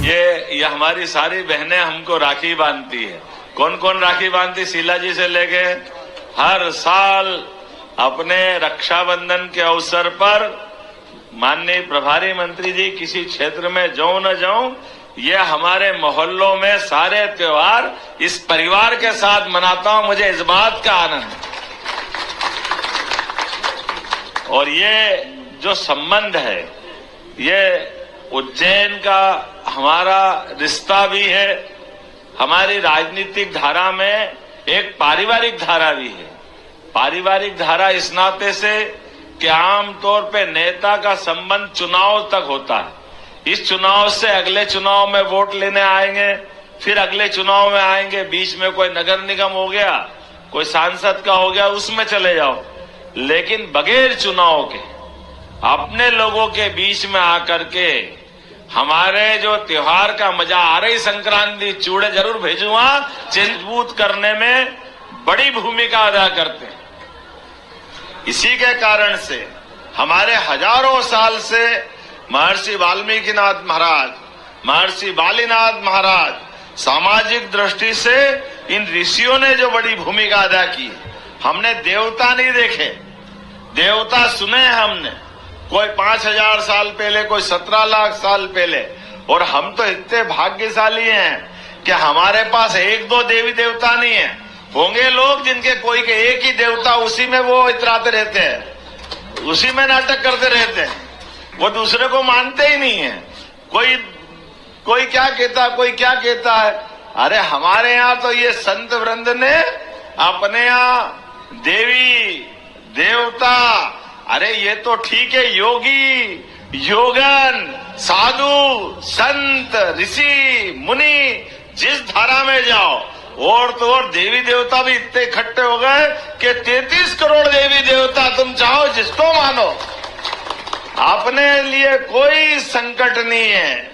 ये हमारी सारी बहनें हमको राखी बांधती है। कौन कौन राखी बांधती? शीला जी से लेके हर साल अपने रक्षाबंधन के अवसर पर माननीय प्रभारी मंत्री जी किसी क्षेत्र में जाऊं न जाऊं, ये हमारे मोहल्लों में सारे त्योहार इस परिवार के साथ मनाता हूं। मुझे इस बात का आनंद है। और ये जो संबंध है, ये उज्जैन का हमारा रिश्ता भी है, हमारी राजनीतिक धारा में एक पारिवारिक धारा भी है। पारिवारिक धारा इस नाते से कि आमतौर पे नेता का संबंध चुनाव तक होता है। इस चुनाव से अगले चुनाव में वोट लेने आएंगे, फिर अगले चुनाव में आएंगे, बीच में कोई नगर निगम हो गया, कोई सांसद का हो गया, उसमें चले जाओ। लेकिन बगैर चुनाव के अपने लोगों के बीच में आकर के हमारे जो त्योहार का मजा आ रही, संक्रांति चूड़े जरूर भेजूंगा, चिंतबूत करने में बड़ी भूमिका अदा करते हैं। इसी के कारण से हमारे हजारों साल से महर्षि वाल्मीकिनाथ महाराज, महर्षि बालीनाथ महाराज, सामाजिक दृष्टि से इन ऋषियों ने जो बड़ी भूमिका अदा की। हमने देवता नहीं देखे, देवता सुने हमने, कोई 5000 साल पहले, कोई 17 लाख साल पहले। और हम तो इतने भाग्यशाली हैं कि हमारे पास एक दो देवी देवता नहीं है। होंगे लोग जिनके कोई के एक ही देवता, उसी में वो इतराते रहते हैं, उसी में नाटक करते रहते हैं, वो दूसरे को मानते ही नहीं है। कोई क्या कहता, कोई क्या कहता है। अरे हमारे यहाँ तो ये संत वृंद ने अपने यहाँ देवी देवता, अरे ये तो ठीक है, योगी योगन साधु संत ऋषि मुनि जिस धारा में जाओ, और तो और देवी देवता भी इतने इकट्ठे हो गए कि 33 करोड़ देवी देवता तुम चाहो जिसको मानो, अपने लिए कोई संकट नहीं है।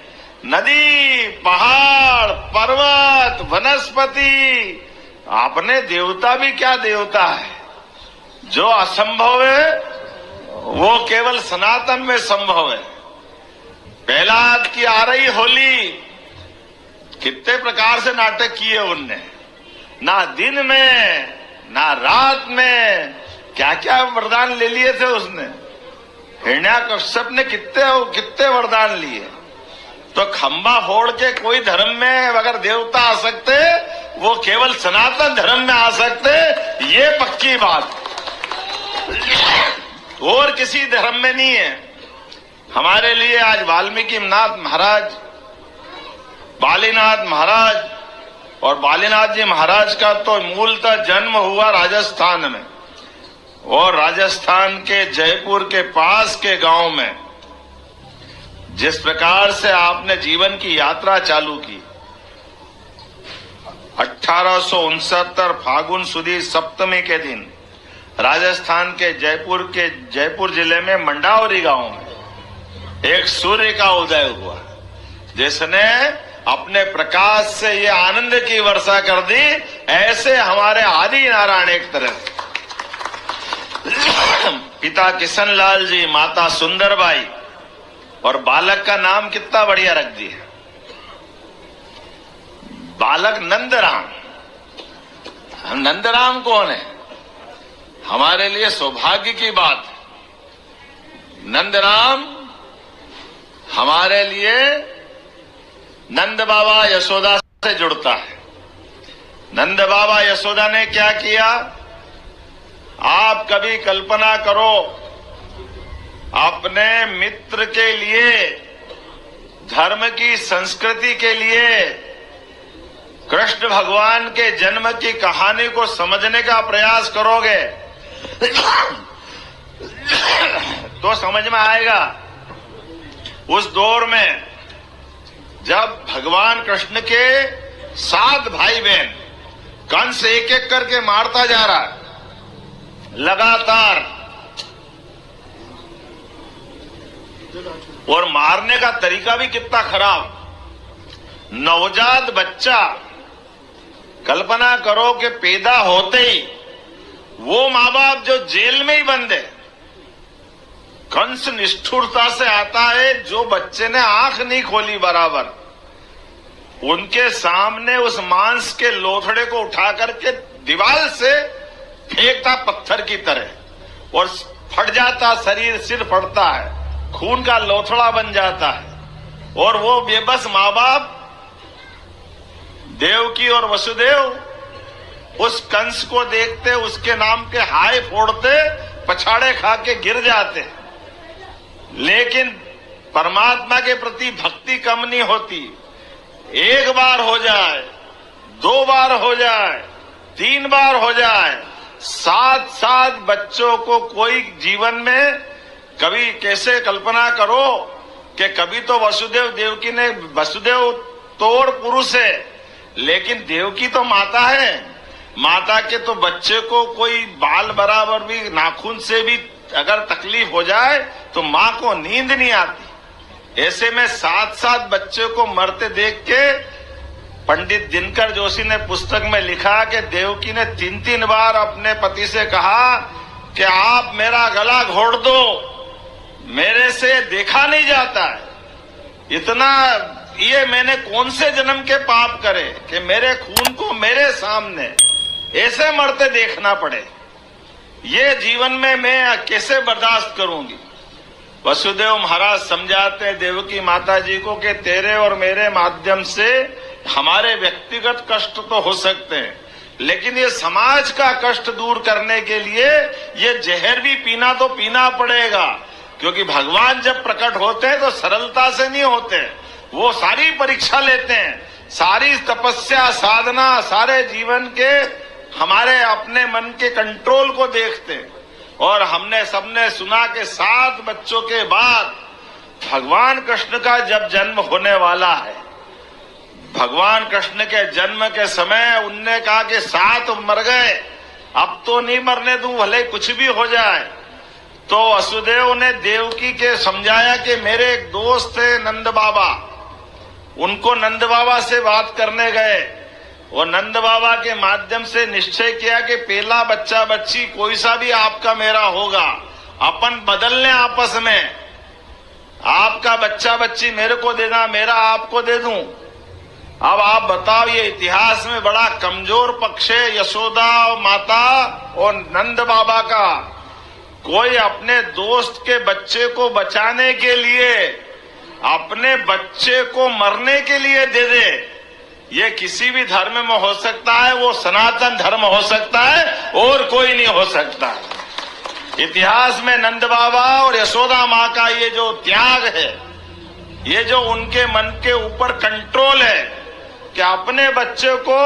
नदी पहाड़ पर्वत वनस्पति, अपने देवता भी क्या देवता है। जो असंभव है वो केवल सनातन में संभव है। प्रहलाद की आ रही होली, कितने प्रकार से नाटक किए उनने, ना दिन में ना रात में, क्या क्या वरदान ले लिए थे उसने। हिरण्याकश्यप ने कितने वरदान लिए। तो खंबा फोड़ के कोई धर्म में अगर देवता आ सकते, वो केवल सनातन धर्म में आ सकते, ये पक्की बात, और किसी धर्म में नहीं है। हमारे लिए आज वाल्मीकिनाथ महाराज, बालीनाथ महाराज, और बालीनाथ जी महाराज का तो मूलतः जन्म हुआ राजस्थान में, और राजस्थान के जयपुर के पास के गांव में। जिस प्रकार से आपने जीवन की यात्रा चालू की, 1869 फागुन सुदी सप्तमी के दिन राजस्थान के जयपुर जिले में मंडावरी गांव में एक सूर्य का उदय हुआ, जिसने अपने प्रकाश से ये आनंद की वर्षा कर दी। ऐसे हमारे आदि नारायण एक तरह, पिता किशनलाल जी, माता सुंदरबाई, और बालक का नाम कितना बढ़िया रख दिया, बालक नंदराम। नंदराम कौन है? हमारे लिए सौभाग्य की बात। नंदराम हमारे लिए नंद बाबा यशोदा से जुड़ता है। नंद बाबा यशोदा ने क्या किया? आप कभी कल्पना करो, अपने मित्र के लिए, धर्म की संस्कृति के लिए, कृष्ण भगवान के जन्म की कहानी को समझने का प्रयास करोगे तो समझ में आएगा। उस दौर में जब भगवान कृष्ण के 7 भाई बहन, कंस एक एक करके मारता जा रहा है लगातार, और मारने का तरीका भी कितना खराब। नवजात बच्चा, कल्पना करो कि पैदा होते ही वो माँ बाप जो जेल में ही बंद है, कंस निष्ठुरता से आता है, जो बच्चे ने आंख नहीं खोली बराबर, उनके सामने उस मांस के लोथड़े को उठा करके दीवार से फेंकता पत्थर की तरह और फट जाता शरीर, सिर फटता है, खून का लोथड़ा बन जाता है। और वो बेबस माँ बाप देवकी और वसुदेव उस कंस को देखते, उसके नाम के हाय फोड़ते, पछाड़े खा के गिर जाते। लेकिन परमात्मा के प्रति भक्ति कम नहीं होती। एक बार हो जाए, 2 बार हो जाए, 3 बार हो जाए, 7 बच्चों को कोई जीवन में कभी कैसे कल्पना करो कि कभी तो वसुदेव देवकी ने, वसुदेव तोड़ पुरुष है लेकिन देवकी तो माता है, माता के तो बच्चे को कोई बाल बराबर भी नाखून से भी अगर तकलीफ हो जाए तो माँ को नींद नहीं आती। ऐसे में 7 बच्चे को मरते देख के पंडित दिनकर जोशी ने पुस्तक में लिखा कि देवकी ने 3 बार अपने पति से कहा कि आप मेरा गला घोट दो, मेरे से देखा नहीं जाता है, इतना ये मैंने कौन से जन्म के पाप करे कि मेरे खून को मेरे सामने ऐसे मरते देखना पड़े। ये जीवन में मैं कैसे बर्दाश्त करूंगी। वसुदेव महाराज समझाते देवकी माता जी को कि तेरे और मेरे माध्यम से हमारे व्यक्तिगत कष्ट तो हो सकते हैं, लेकिन ये समाज का कष्ट दूर करने के लिए ये जहर भी पीना तो पीना पड़ेगा, क्योंकि भगवान जब प्रकट होते हैं तो सरलता से नहीं होते, वो सारी परीक्षा लेते हैं, सारी तपस्या साधना, सारे जीवन के हमारे अपने मन के कंट्रोल को देखते हैं। और हमने सबने सुना कि 7 बच्चों के बाद भगवान कृष्ण का जब जन्म होने वाला है, भगवान कृष्ण के जन्म के समय उनने कहा कि 7 मर गए, अब तो नहीं मरने दूं, भले कुछ भी हो जाए। तो वसुदेव ने देवकी के समझाया कि मेरे एक दोस्त थे नंद बाबा, उनको नंद बाबा से बात करने गए और नंद बाबा के माध्यम से निश्चय किया कि पहला बच्चा बच्ची कोई सा भी आपका मेरा होगा, अपन बदल लें आपस में, आपका बच्चा बच्ची मेरे को देना, मेरा आपको दे दूं। अब आप बताओ, ये इतिहास में बड़ा कमजोर पक्ष है यशोदा माता और नंद बाबा का। कोई अपने दोस्त के बच्चे को बचाने के लिए अपने बच्चे को मरने के लिए दे दे, ये किसी भी धर्म में हो सकता है, वो सनातन धर्म हो सकता है और कोई नहीं हो सकता। इतिहास में नंद बाबा और यशोदा माँ का ये जो त्याग है, ये जो उनके मन के ऊपर कंट्रोल है कि अपने बच्चे को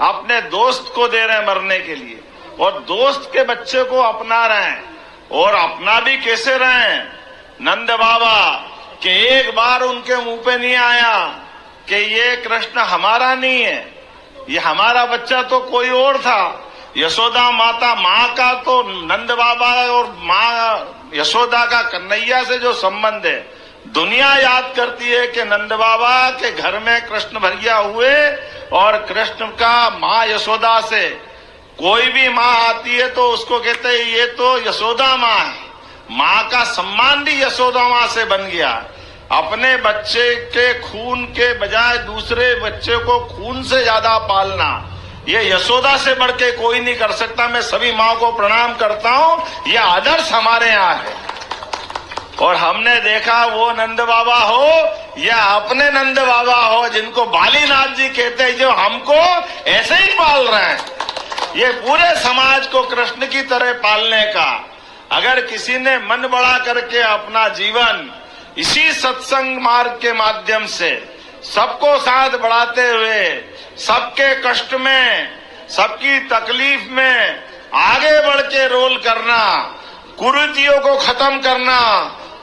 अपने दोस्त को दे रहे हैं मरने के लिए और दोस्त के बच्चे को अपना रहे हैं। और अपना भी कैसे रहे हैं नंद बाबा कि एक बार उनके मुंह पे नहीं आया कि ये कृष्ण हमारा नहीं है, ये हमारा बच्चा तो कोई और था। यशोदा माता माँ का तो नंद बाबा और माँ यशोदा का कन्हैया से जो संबंध है, दुनिया याद करती है कि नंद बाबा के घर में कृष्ण भैया हुए और कृष्ण का माँ यशोदा से कोई भी माँ आती है तो उसको कहते हैं ये तो यशोदा माँ है। माँ का सम्मान भी यशोदा माँ से बन गया। अपने बच्चे के खून के बजाय दूसरे बच्चे को खून से ज्यादा पालना, ये यशोदा से बढ़ के कोई नहीं कर सकता। मैं सभी माँ को प्रणाम करता हूँ, ये आदर्श हमारे यहाँ है। और हमने देखा वो नंद बाबा हो या अपने नंद बाबा हो जिनको बालीनाथ जी कहते हैं, जो हमको ऐसे ही पाल रहे हैं, ये पूरे समाज को कृष्ण की तरह पालने का अगर किसी ने मन बड़ा करके अपना जीवन इसी सत्संग मार्ग के माध्यम से सबको साथ बढ़ाते हुए, सबके कष्ट में, सबकी तकलीफ में आगे बढ़ के रोल करना, कुरीतियों को खत्म करना,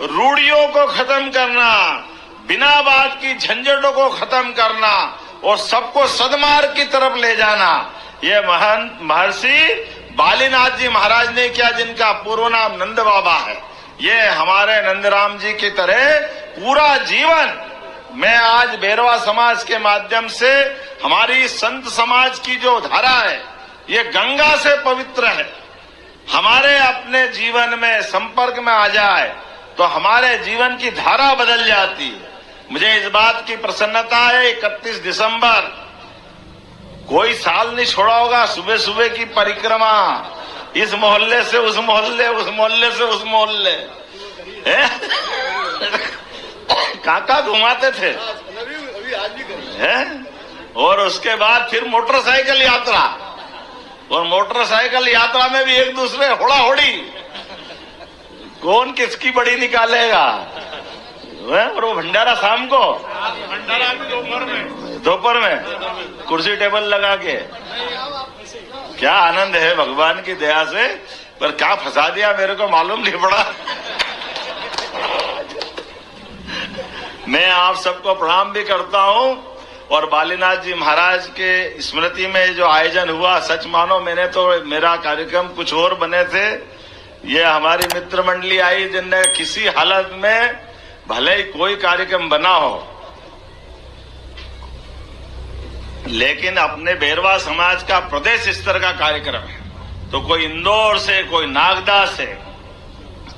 रूढ़ियों को खत्म करना, बिना बात की झंझटों को खत्म करना और सबको सदमार्ग की तरफ ले जाना, ये महान महर्षि बालीनाथ जी महाराज ने किया, जिनका पूर्व नाम नंद बाबा है। ये हमारे नंदराम जी की तरह पूरा जीवन मैं आज भैरवा समाज के माध्यम से हमारी संत समाज की जो धारा है ये गंगा से पवित्र है। हमारे अपने जीवन में संपर्क में आ जाए तो हमारे जीवन की धारा बदल जाती है। मुझे इस बात की प्रसन्नता है 31 दिसंबर कोई साल नहीं छोड़ा होगा सुबह सुबह की परिक्रमा, इस मोहल्ले से उस मोहल्ले, उस मोहल्ले से उस मोहल्ले काका घुमाते थे हैं? और उसके बाद फिर मोटरसाइकिल यात्रा, और मोटरसाइकिल यात्रा में भी एक दूसरे होड़ा होड़ी, कौन किसकी बड़ी निकालेगा। और वो भंडारा शाम को, भंडारा दोपहर में कुर्सी टेबल लगा के, क्या आनंद है भगवान की दया से। पर क्या फंसा दिया मेरे को मालूम नहीं पड़ा। मैं आप सबको प्रणाम भी करता हूं, और बालीनाथ जी महाराज के स्मृति में जो आयोजन हुआ, सच मानो मैंने तो, मेरा कार्यक्रम कुछ और बने थे। ये हमारी मित्र मंडली आई जिनने किसी हालत में, भले ही कोई कार्यक्रम बना हो, लेकिन अपने बेरवा समाज का प्रदेश स्तर का कार्यक्रम है, तो कोई इंदौर से, कोई नागदा से,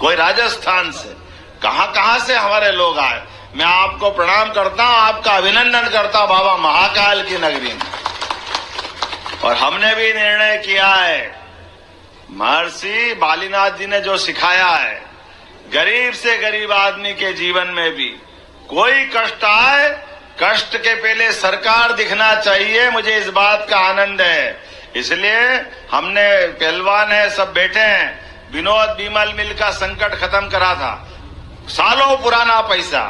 कोई राजस्थान से, कहां से हमारे लोग आए। मैं आपको प्रणाम करता हूं, आपका अभिनंदन करता हूं बाबा महाकाल की नगरी में। और हमने भी निर्णय किया है, महर्षि बालीनाथ जी ने जो सिखाया है, गरीब से गरीब आदमी के जीवन में भी कोई कष्ट आए, कष्ट के पहले सरकार दिखना चाहिए। मुझे इस बात का आनंद है, इसलिए हमने, पहलवान है सब बैठे हैं, विनोद बीमल मिल का संकट खत्म करा था, सालों पुराना पैसा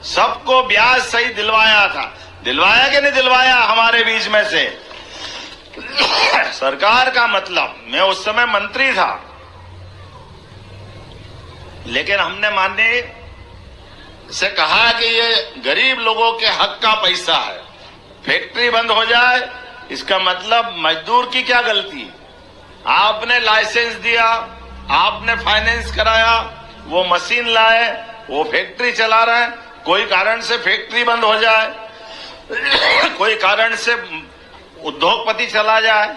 सबको ब्याज सही दिलवाया था। दिलवाया कि नहीं दिलवाया हमारे बीच में से सरकार का मतलब, मैं उस समय मंत्री था, लेकिन हमने माननीय से कहा कि ये गरीब लोगों के हक का पैसा है, फैक्ट्री बंद हो जाए इसका मतलब मजदूर की क्या गलती। आपने लाइसेंस दिया, आपने फाइनेंस कराया, वो मशीन लाए, वो फैक्ट्री चला रहे हैं, कोई कारण से फैक्ट्री बंद हो जाए, कोई कारण से उद्योगपति चला जाए,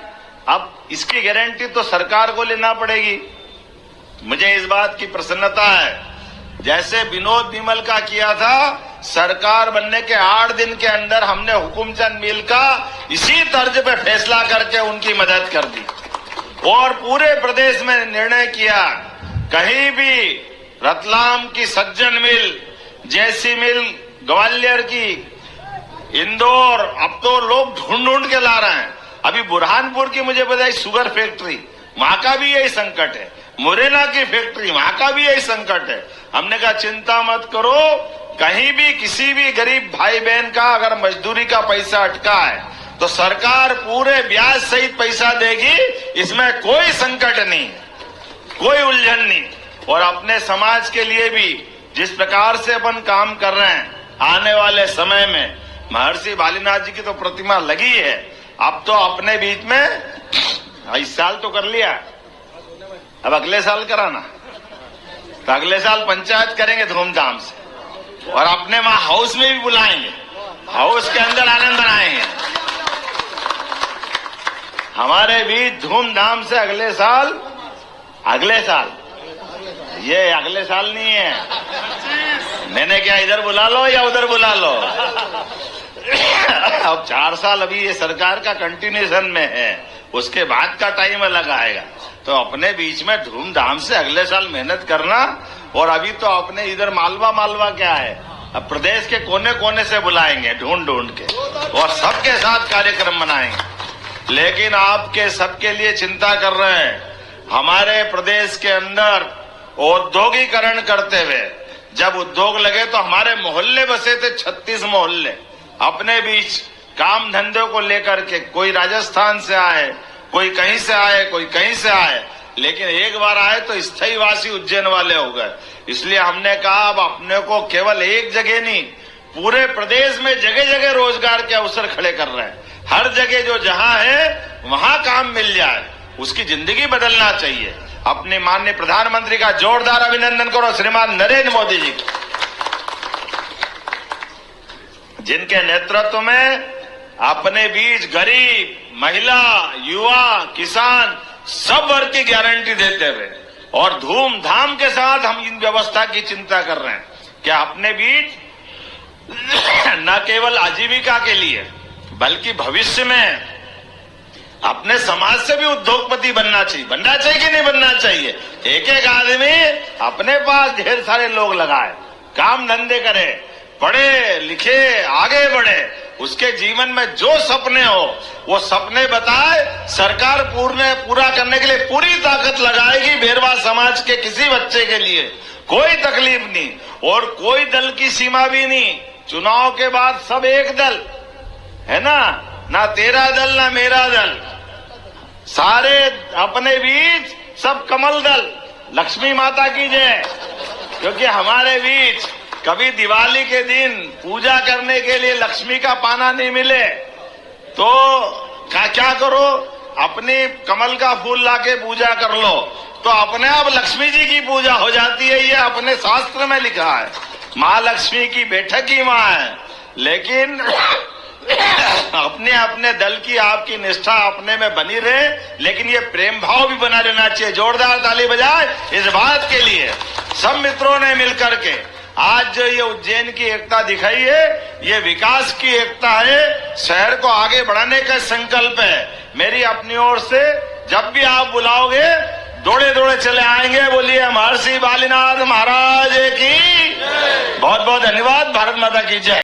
अब इसकी गारंटी तो सरकार को लेना पड़ेगी। मुझे इस बात की प्रसन्नता है, जैसे विनोद बिमल का किया था, सरकार बनने के 8 दिन के अंदर हमने हुकुमचंद मिल का इसी तर्ज पे फैसला करके उनकी मदद कर दी, और पूरे प्रदेश में निर्णय किया, कहीं भी रतलाम की सज्जन मिल जैसी मिल, ग्वालियर की, इंदौर, अब तो लोग ढूंढ ढूंढ के ला रहे हैं। अभी बुरहानपुर की मुझे पता है शुगर फैक्ट्री, वहां का भी यही संकट है, मुरैना की फैक्ट्री, वहां का भी यही संकट है। हमने कहा चिंता मत करो, कहीं भी किसी भी गरीब भाई बहन का अगर मजदूरी का पैसा अटका है तो सरकार पूरे ब्याज सहित पैसा देगी, इसमें कोई संकट नहीं, कोई उलझन नहीं। और अपने समाज के लिए भी जिस प्रकार से अपन काम कर रहे हैं, आने वाले समय में महर्षि बालीनाथ जी की तो प्रतिमा लगी है, अब तो अपने बीच में इस साल तो कर लिया, अब अगले साल कराना, तो अगले साल पंचायत करेंगे धूमधाम से, और अपने वहां हाउस में भी बुलाएंगे, हाउस के अंदर आनंद बनाएंगे। हमारे बीच धूमधाम से अगले साल ये अगले साल नहीं है, मैंने क्या इधर बुला लो या उधर बुला लो अब 4 साल अभी ये सरकार का कंटिन्यूएशन में है, उसके बाद का टाइम अलग आएगा, तो अपने बीच में धूमधाम से अगले साल मेहनत करना। और अभी तो अपने इधर मालवा क्या है, अब प्रदेश के कोने कोने से बुलाएंगे ढूंढ के, और सबके साथ कार्यक्रम मनाएंगे। लेकिन आपके सबके लिए चिंता कर रहे हैं, हमारे प्रदेश के अंदर औद्योगिकरण करते हुए जब उद्योग लगे तो हमारे मोहल्ले बसे थे, 36 मोहल्ले अपने बीच काम धंधे को लेकर के, कोई राजस्थान से आए, कोई कहीं से आए, कोई कहीं से आए, लेकिन एक बार आए तो स्थायी वासी उज्जैन वाले हो गए। इसलिए हमने कहा अब अपने को केवल एक जगह नहीं, पूरे प्रदेश में जगह जगह रोजगार के अवसर खड़े कर रहे हैं, हर जगह जो जहां है वहां काम मिल जाए, उसकी जिंदगी बदलना चाहिए। अपने माननीय प्रधानमंत्री का जोरदार अभिनंदन करो, श्रीमान नरेंद्र मोदी जी, जिनके नेतृत्व में अपने बीच गरीब, महिला, युवा, किसान सब वर्ग की गारंटी देते हुए और धूमधाम के साथ हम इन व्यवस्था की चिंता कर रहे हैं। क्या अपने बीच न केवल आजीविका के लिए बल्कि भविष्य में अपने समाज से भी उद्योगपति बनना चाहिए कि नहीं बनना चाहिए। एक एक आदमी अपने पास ढेर सारे लोग लगाए, काम धंधे करे, पढ़े लिखे आगे बढ़े, उसके जीवन में जो सपने हो वो सपने बताए। सरकार पूरा करने के लिए पूरी ताकत लगाएगी। बेरवा समाज के किसी बच्चे के लिए कोई तकलीफ नहीं और कोई दल की सीमा भी नहीं। चुनाव के बाद सब एक दल है ना तेरा दल ना मेरा दल, सारे अपने बीच सब कमल दल। लक्ष्मी माता की जय। क्योंकि हमारे बीच कभी दिवाली के दिन पूजा करने के लिए लक्ष्मी का पाना नहीं मिले तो क्या करो, अपनी कमल का फूल लाके पूजा कर लो तो अपने आप लक्ष्मी जी की पूजा हो जाती है। ये अपने शास्त्र में लिखा है, माँ लक्ष्मी की बैठक की माँ है। लेकिन अपने दल की आपकी निष्ठा अपने में बनी रहे, लेकिन ये प्रेम भाव भी बना रहना चाहिए। जोरदार ताली बजाए इस बात के लिए। सब मित्रों ने मिलकर के आज जो ये उज्जैन की एकता दिखाई है, ये विकास की एकता है, शहर को आगे बढ़ाने का संकल्प है। मेरी अपनी ओर से जब भी आप बुलाओगे दौड़े दौड़े चले आएंगे। बोलिए महर्षि बालीनाथ महाराज की बहुत बहुत धन्यवाद। भारत माता की जय।